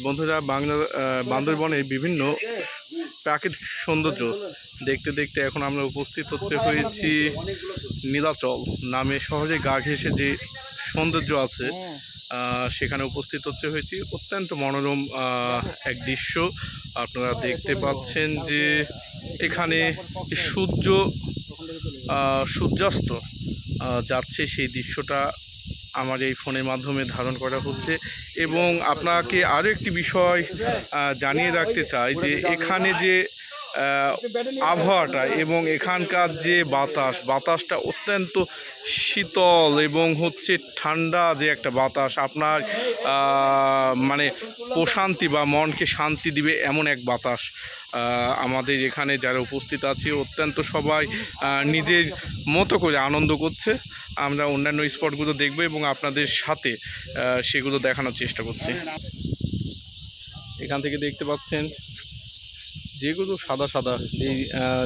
বন্ধুরা, বান্দরবনের বিভিন্ন প্রাকৃতিক সৌন্দর্য দেখতে দেখতে এখন আমরা উপস্থিত হয়েছি নীলাচল নামে সহজে গা ঘেঁষে যে সৌন্দর্য আছে, সেখানে উপস্থিত হয়েছি। অত্যন্ত মনোরম এক দৃশ্য আপনারা দেখতে পাচ্ছেন যে এখানে সূর্যাস্ত যাচ্ছে, সেই দৃশ্যটা আমার এই ফোনের মাধ্যমে ধারণ করা হচ্ছে। এবং আপনাকে আরও একটি বিষয় জানিয়ে রাখতে চাই যে এখানে যে আবহাওয়াটা এবং এখানকার যে বাতাসটা অত্যন্ত শীতল এবং ঠান্ডা, যে একটা বাতাস আপনার মানে প্রশান্তি বা মনকে শান্তি দিবে এমন এক বাতাস। আমাদের এখানে যারা উপস্থিত আছে অত্যন্ত সবাই নিজের মতো করে আনন্দ করছে। আমরা অন্যান্য স্পটগুলো দেখব এবং আপনাদের সাথে সেগুলো দেখানোর চেষ্টা করছি। এখান থেকে দেখতে পাচ্ছেন যেগুলো সাদা সাদা এই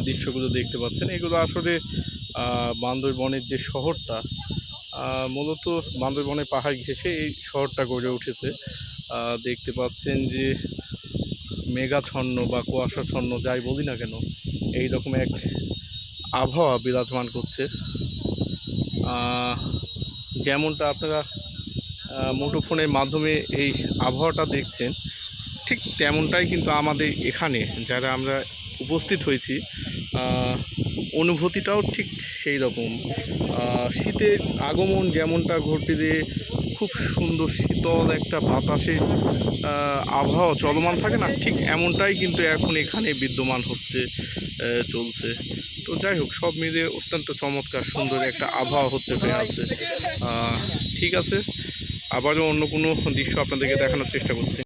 দৃশ্যগুলো দেখতে পাচ্ছেন, এগুলো আসলে বান্দরবনের যে শহরটা, মূলত বান্দরবনের পাহাড় ঘেঁষে এই শহরটা গড়ে উঠেছে। দেখতে পাচ্ছেন যে মেঘাচ্ছন্ন বা কুয়াশাচ্ছন্ন যাই বলি না কেন, এই রকম এক আবহাওয়া বিরাজমান করছে। যেমনটা আপনারা মুঠোফোনের মাধ্যমে এই আবহাওয়াটা দেখছেন, ঠিক তেমনটাই কিন্তু আমাদের এখানে যারা আমরা উপস্থিত হয়েছি অনুভূতিটাও ঠিক সেই রকম। শীতের আগমন যেমনটা ঘটে, খুব সুন্দর শীতল একটা বাতাসে আবহাওয়া চলমান থাকে না, ঠিক এমনটাই কিন্তু এখন এখানে বিদ্যমান চলছে। তো যাই হোক, সব মিলিয়ে অত্যন্ত চমৎকার সুন্দর একটা আবহাওয়া হয়ে আছে। ঠিক আছে, আবারও অন্য কোনো দৃশ্য আপনাদেরকে দেখানোর চেষ্টা করছি।